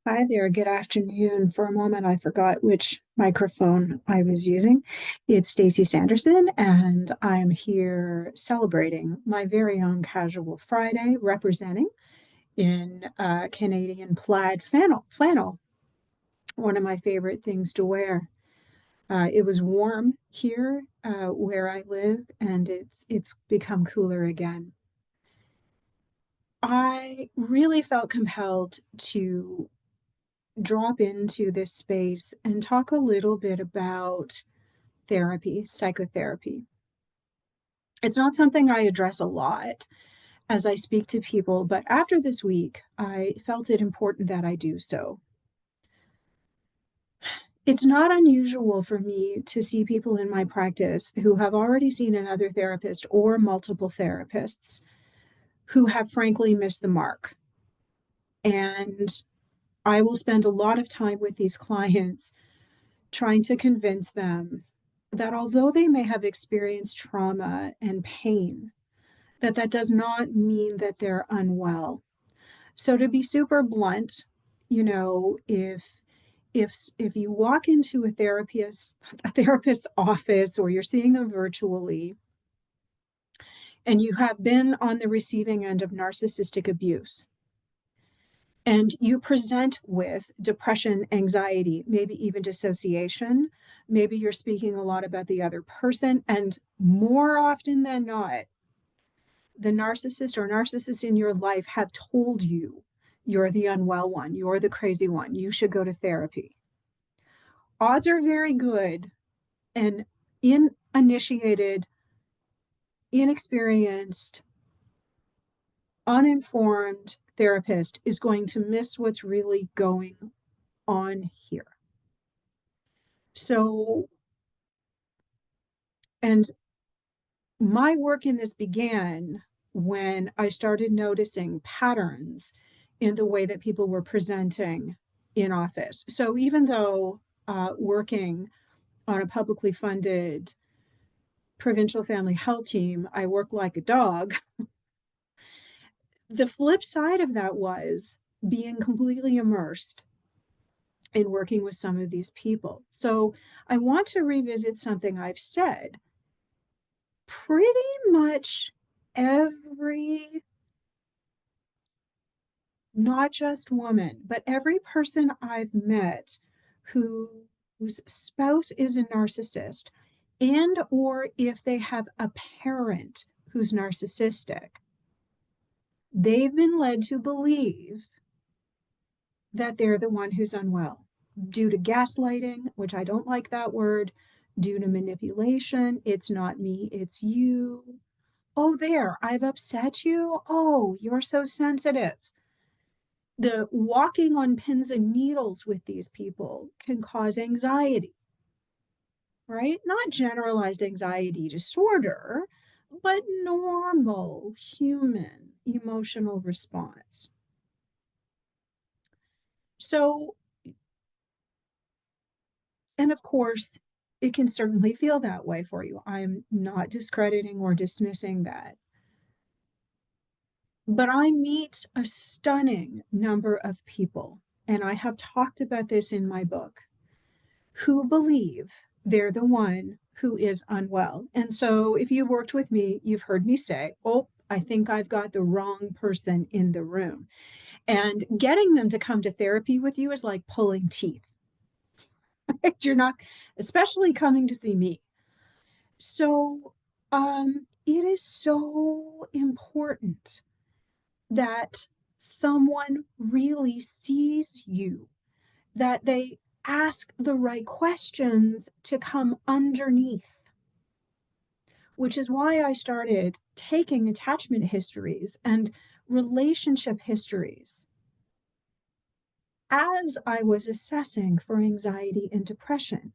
Hi there, good afternoon. For a moment, I forgot which microphone I was using. It's Stacey Sanderson, and I'm here celebrating my very own Casual Friday, representing in Canadian plaid flannel, one of my favorite things to wear. It was warm here where I live, and it's become cooler again. I really felt compelled to drop into this space and talk a little bit about therapy, psychotherapy. It's not something I address a lot as I speak to people, but after this week, I felt it important that I do so. It's not unusual for me to see people in my practice who have already seen another therapist or multiple therapists who have frankly missed the mark. And I will spend a lot of time with these clients trying to convince them that although they may have experienced trauma and pain, that does not mean that they're unwell. So to be super blunt, if you walk into a therapist's office, or you're seeing them virtually, and you have been on the receiving end of narcissistic abuse, and you present with depression, anxiety, maybe even dissociation, maybe you're speaking a lot about the other person, and more often than not, the narcissist or narcissists in your life have told you you're the unwell one, you're the crazy one, you should go to therapy. Odds are very good an uninitiated, inexperienced, uninformed therapist is going to miss what's really going on here. So, and my work in this began when I started noticing patterns in the way that people were presenting in office. So even though working on a publicly funded provincial family health team, I work like a dog. The flip side of that was being completely immersed in working with some of these people. So I want to revisit something I've said pretty much every, not just woman, but every person I've met whose spouse is a narcissist, and or if they have a parent who's narcissistic, they've been led to believe that they're the one who's unwell due to gaslighting, which I don't like that word, due to manipulation. It's not me, it's you. Oh, there, I've upset you. Oh, you're so sensitive. The walking on pins and needles with these people can cause anxiety, right? Not generalized anxiety disorder, but normal human emotional response. So, and of course, it can certainly feel that way for you. I'm not discrediting or dismissing that. But I meet a stunning number of people, and I have talked about this in my book, who believe they're the one who is unwell. And so if you've worked with me, you've heard me say, oh, I think I've got the wrong person in the room. And getting them to come to therapy with you is like pulling teeth. You're not, especially coming to see me. So it is so important that someone really sees you, that they ask the right questions to come underneath, which is why I started taking attachment histories and relationship histories as I was assessing for anxiety and depression.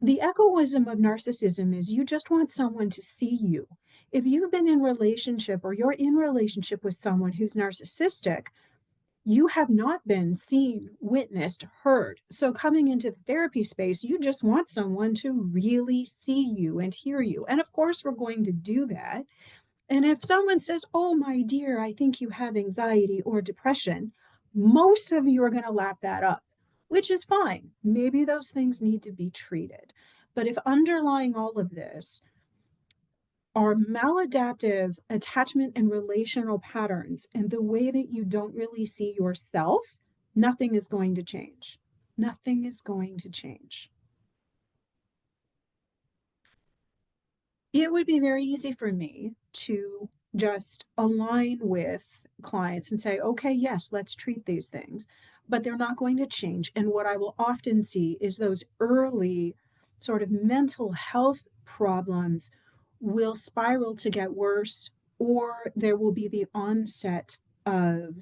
The egoism of narcissism is you just want someone to see you. If you've been in relationship or you're in relationship with someone who's narcissistic, you have not been seen, witnessed, heard. So coming into the therapy space, you just want someone to really see you and hear you. And of course, we're going to do that. And if someone says, oh, my dear, I think you have anxiety or depression, Most of you are going to lap that up, which is fine. Maybe those things need to be treated. But if underlying all of this are maladaptive attachment and relational patterns and the way that you don't really see yourself, nothing is going to change. Nothing is going to change. It would be very easy for me to just align with clients and say, okay, yes, let's treat these things, but they're not going to change. And what I will often see is those early sort of mental health problems will spiral to get worse, or there will be the onset of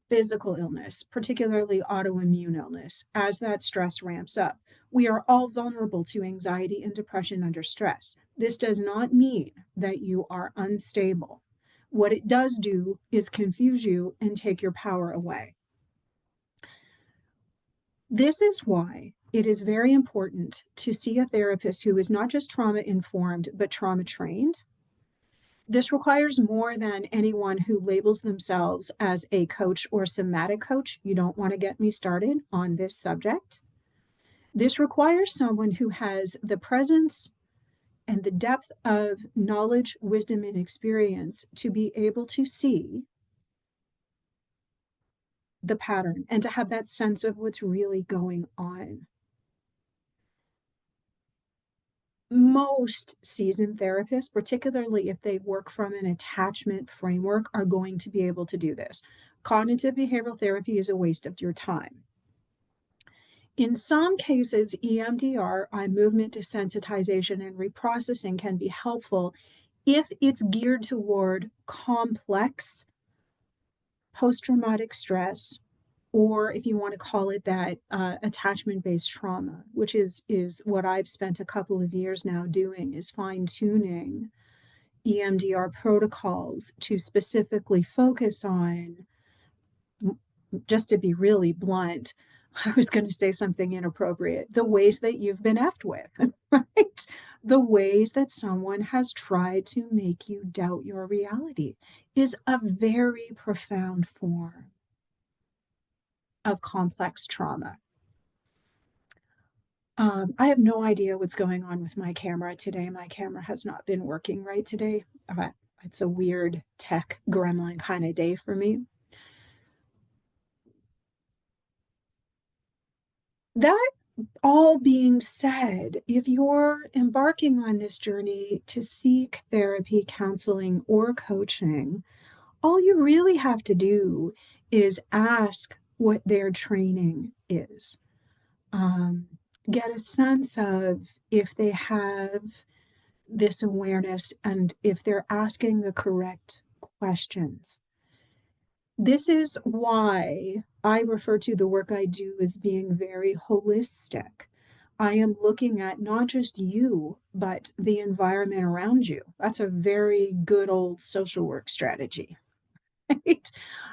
physical illness, particularly autoimmune illness, as that stress ramps up. We are all vulnerable to anxiety and depression under stress. This does not mean that you are unstable. What it does do is confuse you and take your power away. This is why it is very important to see a therapist who is not just trauma informed, but trauma trained. This requires more than anyone who labels themselves as a coach or somatic coach. You don't want to get me started on this subject. This requires someone who has the presence and the depth of knowledge, wisdom, and experience to be able to see the pattern and to have that sense of what's really going on. Most seasoned therapists, particularly if they work from an attachment framework, are going to be able to do this. Cognitive behavioral therapy is a waste of your time. In some cases, EMDR, eye movement desensitization, and reprocessing can be helpful if it's geared toward complex post-traumatic stress, or if you want to call it that, attachment-based trauma, which is what I've spent a couple of years now doing, is fine-tuning EMDR protocols to specifically focus on, just to be really blunt, I was going to say something inappropriate, the ways that you've been effed with, right? The ways that someone has tried to make you doubt your reality is a very profound form of complex trauma. I have no idea what's going on with my camera today. My camera has not been working right today. It's a weird tech gremlin kind of day for me. That all being said, if you're embarking on this journey to seek therapy, counseling, or coaching, all you really have to do is ask what their training is. Get a sense of if they have this awareness and if they're asking the correct questions. This is why I refer to the work I do as being very holistic. I am looking at not just you, but the environment around you. That's a very good old social work strategy, right?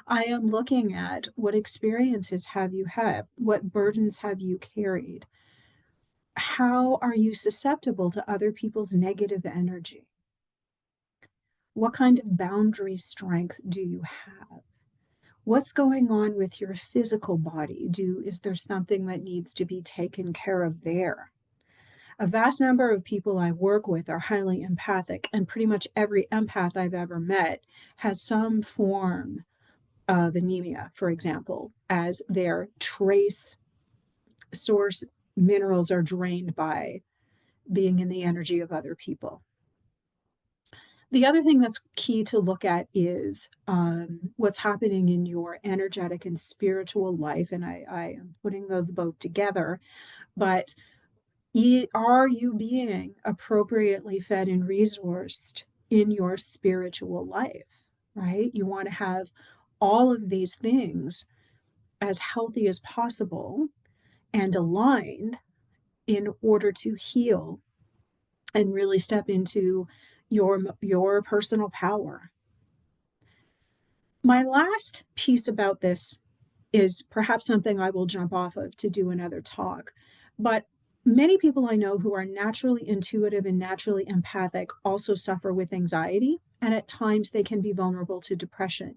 I am looking at what experiences have you had? What burdens have you carried? How are you susceptible to other people's negative energy? What kind of boundary strength do you have? What's going on with your physical body? Is there something that needs to be taken care of there? A vast number of people I work with are highly empathic, and pretty much every empath I've ever met has some form of anemia, for example, as their trace source minerals are drained by being in the energy of other people. The other thing that's key to look at is what's happening in your energetic and spiritual life. And I am putting those both together. But are you being appropriately fed and resourced in your spiritual life, right? You want to have all of these things as healthy as possible and aligned in order to heal and really step into your personal power. My last piece about this is perhaps something I will jump off of to do another talk, but many people I know who are naturally intuitive and naturally empathic also suffer with anxiety, and at times they can be vulnerable to depression.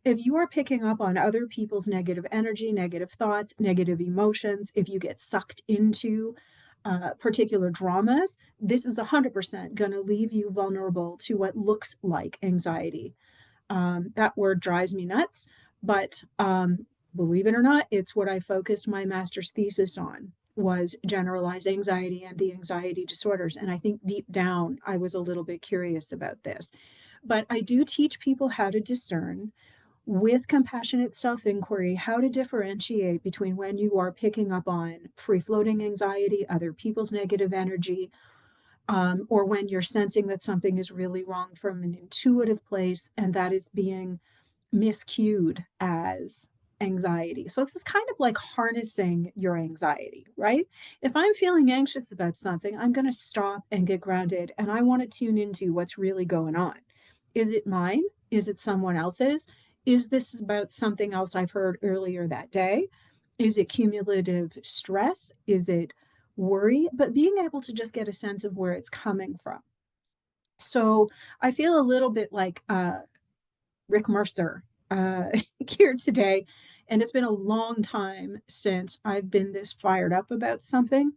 If you are picking up on other people's negative energy, negative thoughts, negative emotions, if you get sucked into particular dramas, this is 100% going to leave you vulnerable to what looks like anxiety. That word drives me nuts, but believe it or not, it's what I focused my master's thesis on, was generalized anxiety and the anxiety disorders. And I think deep down, I was a little bit curious about this. But I do teach people how to discern with compassionate self inquiry, how to differentiate between when you are picking up on free floating anxiety, other people's negative energy, or when you're sensing that something is really wrong from an intuitive place and that is being miscued as anxiety. So it's kind of like harnessing your anxiety, right? If I'm feeling anxious about something, I'm going to stop and get grounded, and I want to tune into what's really going on. Is it mine? Is it someone else's? Is this about something else I've heard earlier that day? Is it cumulative stress? Is it worry? But being able to just get a sense of where it's coming from. So I feel a little bit like Rick Mercer here today. And it's been a long time since I've been this fired up about something.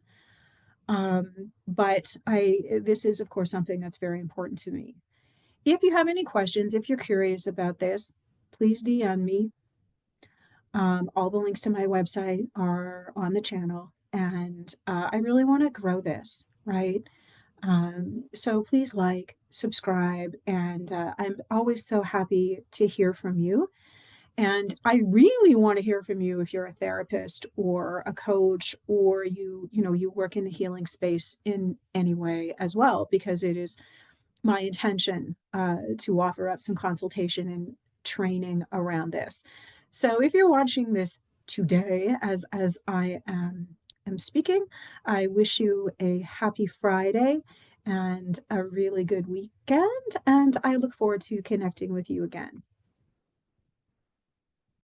But this is, of course, something that's very important to me. If you have any questions, if you're curious about this, please DM me. All the links to my website are on the channel, and I really want to grow this, right? So please like, subscribe, and I'm always so happy to hear from you. And I really want to hear from you if you're a therapist or a coach, or you work in the healing space in any way as well, because it is my intention to offer up some consultation and training around this. So if you're watching this today as I am speaking, I wish you a happy Friday and a really good weekend, and I look forward to connecting with you again.